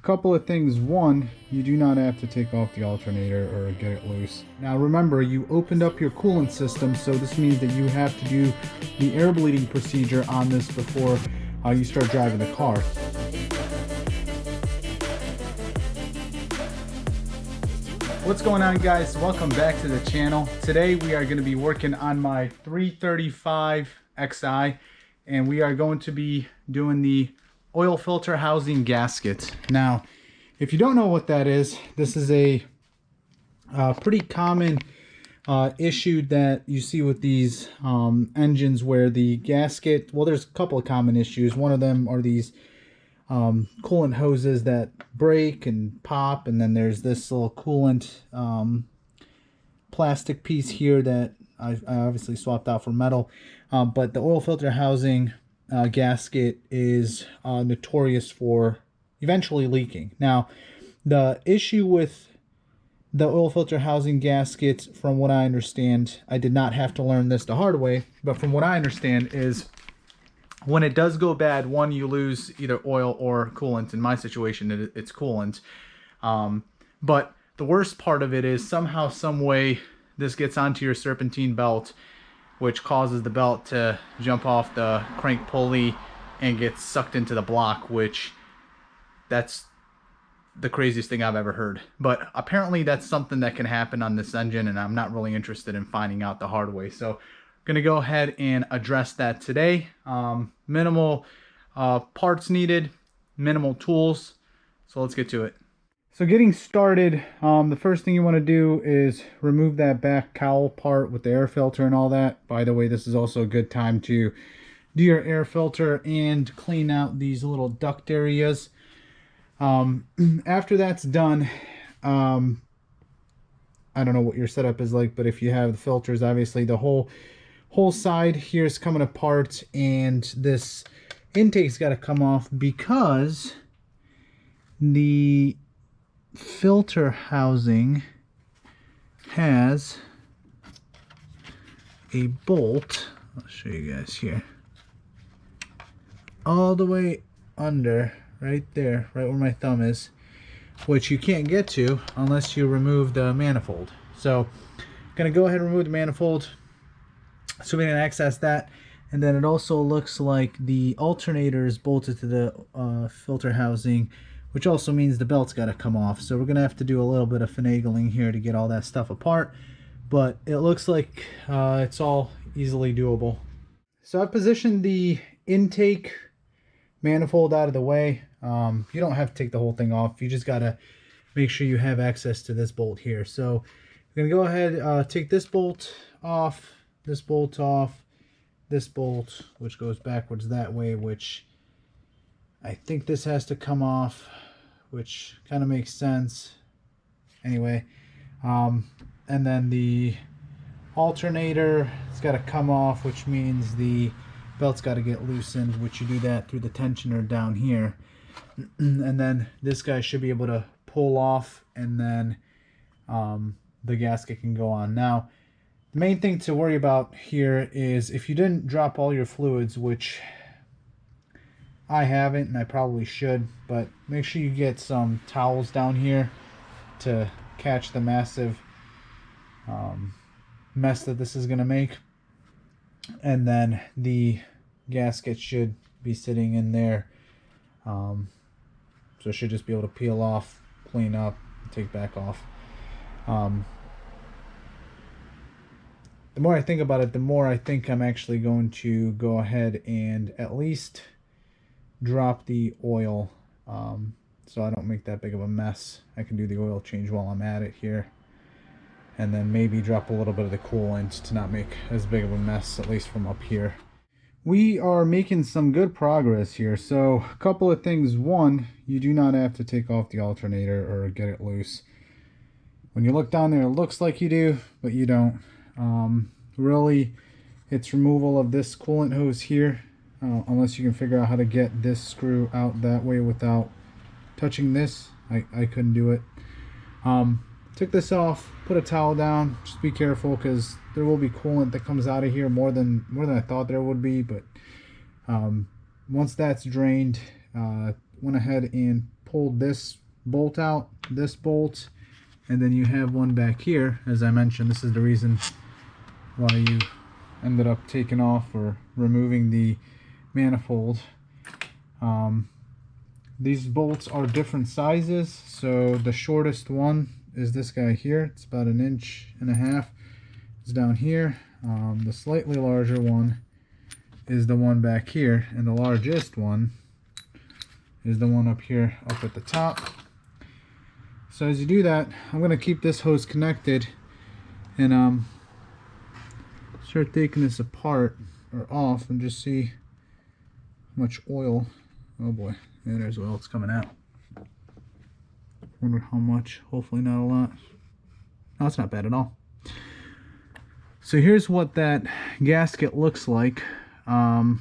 couple of things. One, you do not have to take off the alternator or get it loose. Now remember, you opened up your coolant system, so this means that you have to do the air bleeding procedure on this before you start driving the car. What's going on, guys? Welcome back to the channel. Today we are going to be working on my 335xi, and we are going to be doing the oil filter housing gasket. Now, if you don't know what that is, this is a pretty common issue that you see with these engines where the gasket, well, there's a couple of common issues. One of them are these coolant hoses that break and pop, and then there's this little coolant plastic piece here that I obviously swapped out for metal, but the oil filter housing gasket is notorious for eventually leaking. Now, the issue with the oil filter housing gasket, from what I understand, I did not have to learn this the hard way, but from what I understand is when it does go bad, one, you lose either oil or coolant. In my situation, it's coolant. But the worst part of it is somehow, some way, this gets onto your serpentine belt, which causes the belt to jump off the crank pulley and get sucked into the block, which that's the craziest thing I've ever heard. But apparently that's something that can happen on this engine, and I'm not really interested in finding out the hard way. So gonna go ahead and address that today. Minimal parts needed, minimal tools, so let's get to it. So getting started, the first thing you want to do is remove that back cowl part with the air filter and all that. By the way, this is also a good time to do your air filter and clean out these little duct areas. After that's done, I don't know what your setup is like, but if you have the filters, obviously the whole side here is coming apart, and this intake's got to come off because the filter housing has a bolt. I'll show you guys here, all the way under, right there, right where my thumb is, which you can't get to unless you remove the manifold. So I'm gonna go ahead and remove the manifold so we can access that. And then it also looks like the alternator is bolted to the filter housing, which also means the belt's got to come off. So we're gonna have to do a little bit of finagling here to get all that stuff apart, but it looks like it's all easily doable. So I positioned the intake manifold out of the way. You don't have to take the whole thing off, you just got to make sure you have access to this bolt here. So we're gonna go ahead, take this bolt off, this bolt off, this bolt, which goes backwards that way, which I think this has to come off, which kind of makes sense anyway. And then the alternator has got to come off, which means the belt's got to get loosened, which you do that through the tensioner down here. And then this guy should be able to pull off, and then the gasket can go on. Now, the main thing to worry about here is if you didn't drop all your fluids, which I haven't, and I probably should, but make sure you get some towels down here to catch the massive mess that this is going to make. And then the gasket should be sitting in there, so it should just be able to peel off, clean up, take back off. The more I think about it, the more I think I'm actually going to go ahead and at least drop the oil, so I don't make that big of a mess. I can do the oil change while I'm at it here, and then maybe drop a little bit of the coolant to not make as big of a mess, at least from up here. We are making some good progress here. So a couple of things. One, you do not have to take off the alternator or get it loose. When you look down there, it looks like you do, but you don't. Really, it's removal of this coolant hose here, unless you can figure out how to get this screw out that way without touching this. I couldn't do it. Took this off, put a towel down. Just be careful, because there will be coolant that comes out of here, more than I thought there would be. But once that's drained, went ahead and pulled this bolt out, this bolt, and then you have one back here. As I mentioned, this is the reason why you ended up taking off or removing the manifold. These bolts are different sizes, so the shortest one is this guy here. It's about 1.5 inches. It's down here. The slightly larger one is the one back here, and the largest one is the one up here, up at the top. So as you do that, I'm going to keep this hose connected and start taking this apart or off and just see how much oil. Oh boy, yeah, there's oil. It's coming out. Wonder how much. Hopefully not a lot. No, it's not bad at all. So here's what that gasket looks like. A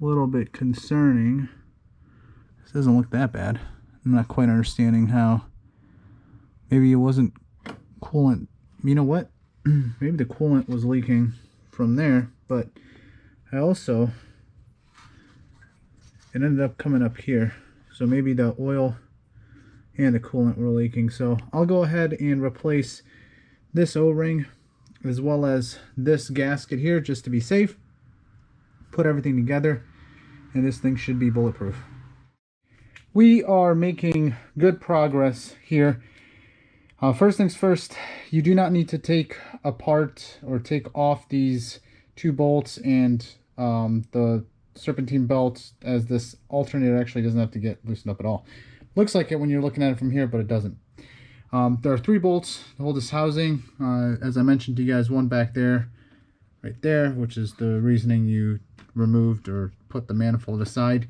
little bit concerning. This doesn't look that bad. I'm not quite understanding how. Maybe it wasn't coolant. You know what? Maybe the coolant was leaking from there, but I also, it ended up coming up here. So maybe the oil and the coolant were leaking. So I'll go ahead and replace this O-ring as well as this gasket here just to be safe. Put everything together and this thing should be bulletproof. We are making good progress here. First things first, you do not need to take apart or take off these two bolts and the serpentine belt, as this alternator actually doesn't have to get loosened up at all. Looks like it when you're looking at it from here, but it doesn't. There are 3 bolts to hold this housing. As I mentioned to you guys, one back there, right there, which is the reasoning you removed or put the manifold aside.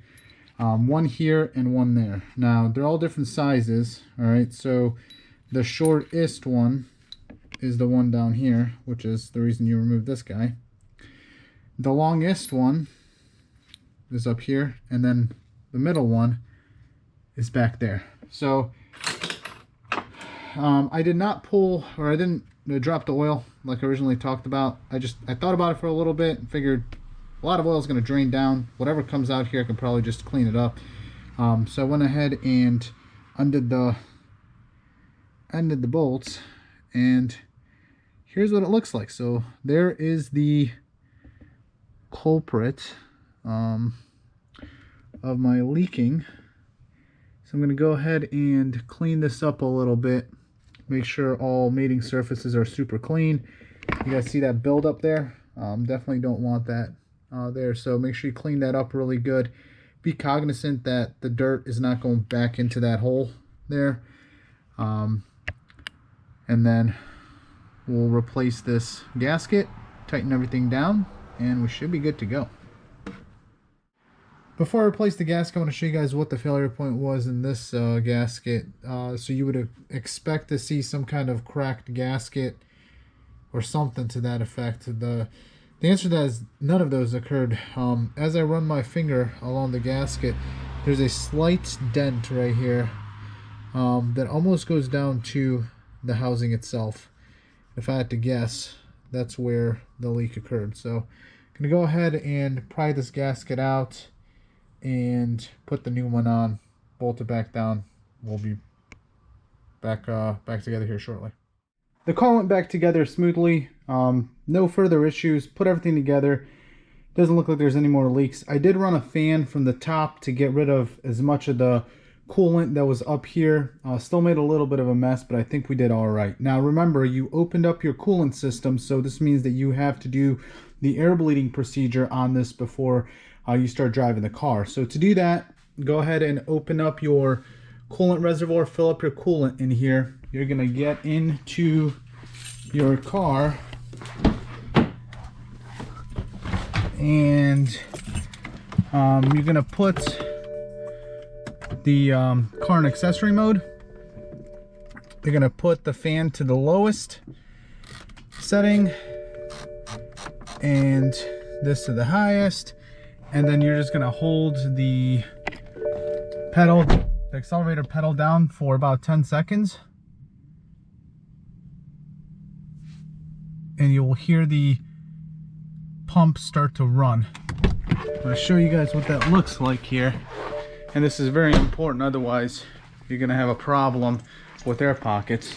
One here and one there. Now, they're all different sizes, all right? So the shortest one is the one down here, which is the reason you removed this guy. The longest one is up here, and then the middle one is back there. So I did not pull, or I didn't drop the oil like I originally talked about. I thought about it for a little bit and figured a lot of oil is going to drain down. Whatever comes out here, I can probably just clean it up. So I went ahead and undid the bolts, and here's what it looks like. So there is the culprit of my leaking. So I'm going to go ahead and clean this up a little bit. Make sure all mating surfaces are super clean. You guys see that build up there? Definitely don't want that there. So make sure you clean that up really good. Be cognizant that the dirt is not going back into that hole there. And then we'll replace this gasket, tighten everything down, and we should be good to go. Before I replace the gasket, I want to show you guys what the failure point was in this gasket. So you would expect to see some kind of cracked gasket or something to that effect. The answer to that is none of those occurred. As I run my finger along the gasket, there's a slight dent right here that almost goes down to the housing itself. If I had to guess, that's where the leak occurred. So I'm going to go ahead and pry this gasket out and put the new one on, bolt it back down. We'll be back together here shortly. The car went back together smoothly. No further issues. Put everything together. Doesn't look like there's any more leaks. I did run a fan from the top to get rid of as much of the coolant that was up here. Still made a little bit of a mess, but I think we did all right. Now remember, you opened up your coolant system, so this means that you have to do the air bleeding procedure on this before you start driving the car. So to do that, go ahead and open up your coolant reservoir, fill up your coolant in here. You're gonna get into your car and you're gonna put the car in accessory mode. You're gonna put the fan to the lowest setting and this to the highest, and then you're just gonna hold the pedal, the accelerator pedal down for about 10 seconds, and you will hear the pump start to run. I'll show you guys what that looks like here. And this is very important, otherwise you're gonna have a problem with air pockets.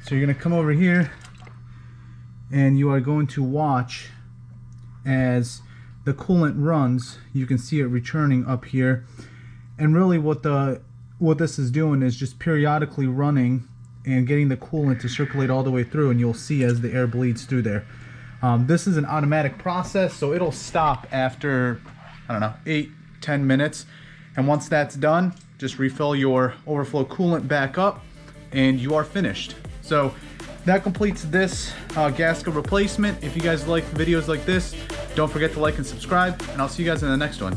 So you're gonna come over here and you are going to watch as the coolant runs. You can see it returning up here. And really what this is doing is just periodically running and getting the coolant to circulate all the way through, and you'll see as the air bleeds through there. This is an automatic process, so it'll stop after, I don't know, 8-10 minutes. And once that's done, just refill your overflow coolant back up and you are finished. So that completes this gasket replacement. If you guys like videos like this, don't forget to like and subscribe, and I'll see you guys in the next one.